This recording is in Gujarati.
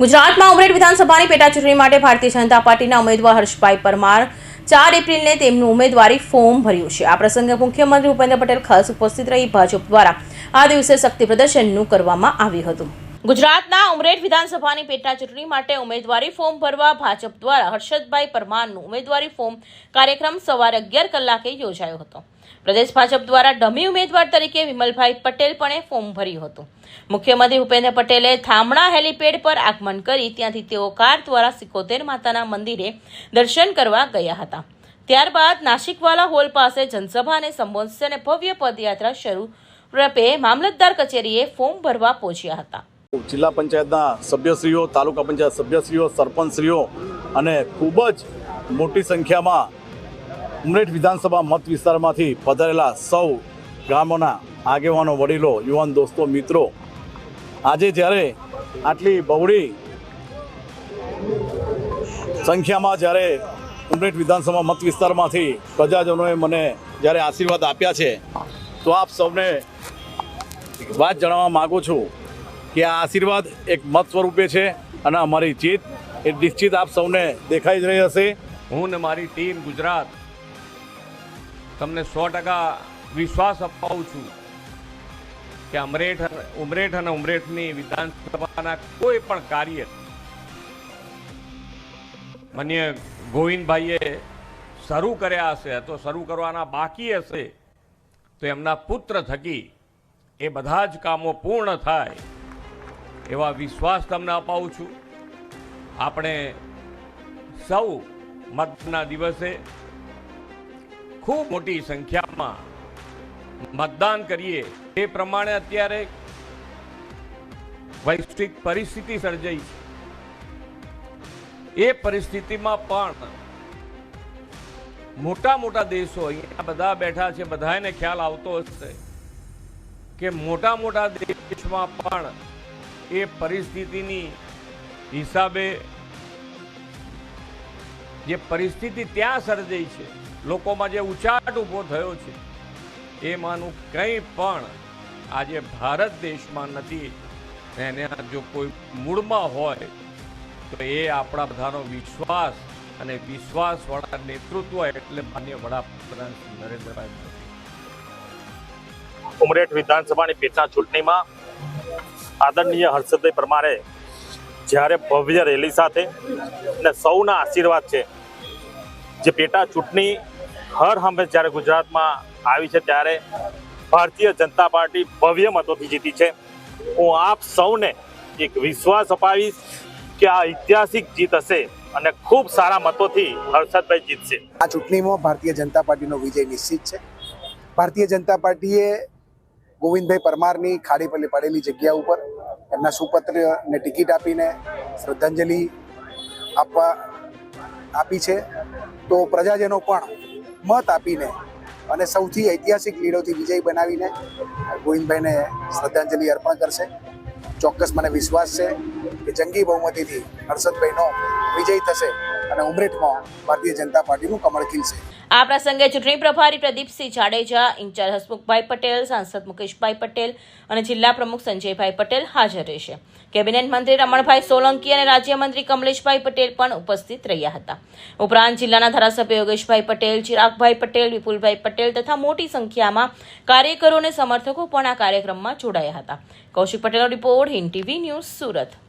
ગુજરાતમાં ઉમરેઠ વિધાનસભાની પેટા ચૂંટણી માટે ભારતીય જનતા પાર્ટીના ઉમેદવાર હર્ષભાઈ પરમાર 4 એપ્રિલને તેમનું ઉમેદવારી ફોર્મ ભર્યું છે। આ પ્રસંગે મુખ્યમંત્રી ભૂપેન્દ્ર પટેલ ખાસ ઉપસ્થિત રહી ભાજપ દ્વારા આ દિવસે શક્તિ પ્રદર્શનનું કરવામાં આવ્યું હતું। ગુજરાતના ઉમરેઠ વિધાનસભાની પેટા ચૂંટણી માટે ઉમેદવારી ફોર્મ ભરવા ભાજપ દ્વારા હર્ષદભાઈ પરમારનું ઉમેદવારી ફોર્મ કાર્યક્રમ સવારે 11 કલાકે યોજાયો હતો। પ્રદેશ ભાજપ દ્વારા ડમી ઉમેદવાર તરીકે વિમલભાઈ પટેલ પણ ફોર્મ ભર્યું હતું। મુખ્યમંત્રી ભૂપેન્દ્ર પટેલે થામણા હેલીપેડ પર આગમન કરી ત્યાંથી તેઓ કાર દ્વારા સિકોતેર માતાના મંદિરે દર્શન કરવા ગયા હતા। ત્યારબાદ નાસિકવાલા હોલ પાસે જનસભાને સંબોધશે અને ભવ્ય પદયાત્રા શરૂ રૂપે મામલતદાર કચેરીએ ફોર્મ ભરવા પહોંચ્યા હતા। જિલ્લા પંચાયતના સભ્યશ્રીઓ, તાલુકા પંચાયત સભ્યશ્રીઓ, સરપંચશ્રીઓ અને ખૂબ જ મોટી સંખ્યામાં ઉમરેઠ વિધાનસભા મત વિસ્તારમાંથી પધારેલા સૌ ગામોના આગેવાનો, વડીલો, યુવાન દોસ્તો, મિત્રો, આજે જ્યારે આટલી બહોળી સંખ્યામાં જ્યારે ઉમરેઠ વિધાનસભા મત વિસ્તારમાંથી પ્રજાજનોએ મને જ્યારે આશીર્વાદ આપ્યા છે, તો આપ સૌને વાત જણાવવા માગું છું કે આ આશીર્વાદ એક મત સ્વરૂપે છે અને અમારી જીત એ નિશ્ચિત આપ સૌને દેખાઈ જ રહી હશે। હું ને મારી ટીમ ગુજરાત તમને 100% વિશ્વાસ અપાવું છું કે ઉમરેઠ અને ઉમરેઠની વિધાનસભાના કોઈ પણ કાર્ય માનનીય ગોવિંદભાઈએ શરૂ કર્યા હશે તો શરૂ કરવાના બાકી હશે તો એમના પુત્ર થકી એ બધા જ કામો પૂર્ણ થાય એવા વિશ્વાસ તમને અપાવું છું। આપણે સૌ મતના દિવસે ખૂબ મોટી સંખ્યામાં મતદાન કરીએ। એ પ્રમાણે અત્યારે વૈશ્વિક પરિસ્થિતિ સર્જાઈ છે। એ પરિસ્થિતિમાં પણ મોટા મોટા દેશો અહીંયા બધા બેઠા છે, બધાને ખ્યાલ આવતો હશે કે મોટા મોટા દેશમાં પણ એ પરિસ્થિતિની હિસાબે જે પરિસ્થિતિ ત્યાં સર્જાઈ છે, લોકોમાં જે ઉચાટ ઊભો થયો છે, એમાંનું કંઈ પણ આજે ભારત દેશમાં નથી। એને જો કોઈ મૂળમાં હોય તો એ આપણા બધાનો વિશ્વાસ અને વિશ્વાસવાળા નેતૃત્વ એટલે માનનીય વડાપ્રધાન શ્રી નરેન્દ્રભાઈ મોદી। ઉમરેઠ વિધાનસભાની પેટા ચૂંટણીમાં આદરણીય હર્ષદભાઈ પરમારે જ્યારે ભવ્ય રેલી સાથે અને સૌના આશીર્વાદ છે, જે પેટા ચૂંટણી હર હંમેશ જ્યારે ગુજરાતમાં આવી છે ત્યારે ભારતીય જનતા પાર્ટી ભવ્ય મતોથી જીતી છે। હું આપ સૌને એક વિશ્વાસ અપાવીશ કે આ ઐતિહાસિક જીત હશે અને ખૂબ સારા મતોથી હર્ષદભાઈ જીતશે। આ ચૂંટણીમાં ભારતીય જનતા પાર્ટીનો વિજય નિશ્ચિત છે। ભારતીય જનતા પાર્ટીએ ગોવિંદભાઈ પરમારની ખાડી પર પડેલી જગ્યા ઉપર એમના સુપુત્રને ટિકિટ આપીને શ્રદ્ધાંજલિ આપી છે। તો પ્રજાજનો પણ મત આપીને અને સૌથી ઐતિહાસિક લીડોથી વિજય બનાવીને ગોવિંદભાઈને શ્રદ્ધાંજલિ અર્પણ કરશે। ચોક્કસ મને વિશ્વાસ છે કે જંગી બહુમતીથી હર્ષદભાઈનો વિજય થશે અને ઉમરેઠમાં ભારતીય જનતા પાર્ટીનું કમળ ખીલશે। આ પ્રસંગે ચૂંટણી પ્રભારી પ્રદીપસિંહ જાડેજા, ઇન્ચાર્જ હસમુખભાઈ પટેલ, સાંસદ મુકેશભાઈ પટેલ અને જિલ્લા પ્રમુખ સંજયભાઈ પટેલ હાજર રહેશે। કેબિનેટ મંત્રી રમણભાઈ સોલંકી અને રાજ્યમંત્રી કમલેશભાઈ પટેલ પણ ઉપસ્થિત રહ્યા હતા। ઉપરાંત જિલ્લાના ધારાસભ્ય યોગેશભાઈ પટેલ, ચિરાગભાઈ પટેલ, વિપુલભાઈ પટેલ તથા મોટી સંખ્યામાં કાર્યકરો અને સમર્થકો પણ આ કાર્યક્રમમાં જોડાયા હતા। કૌશિક પટેલનો report, Hind TV news, Surat.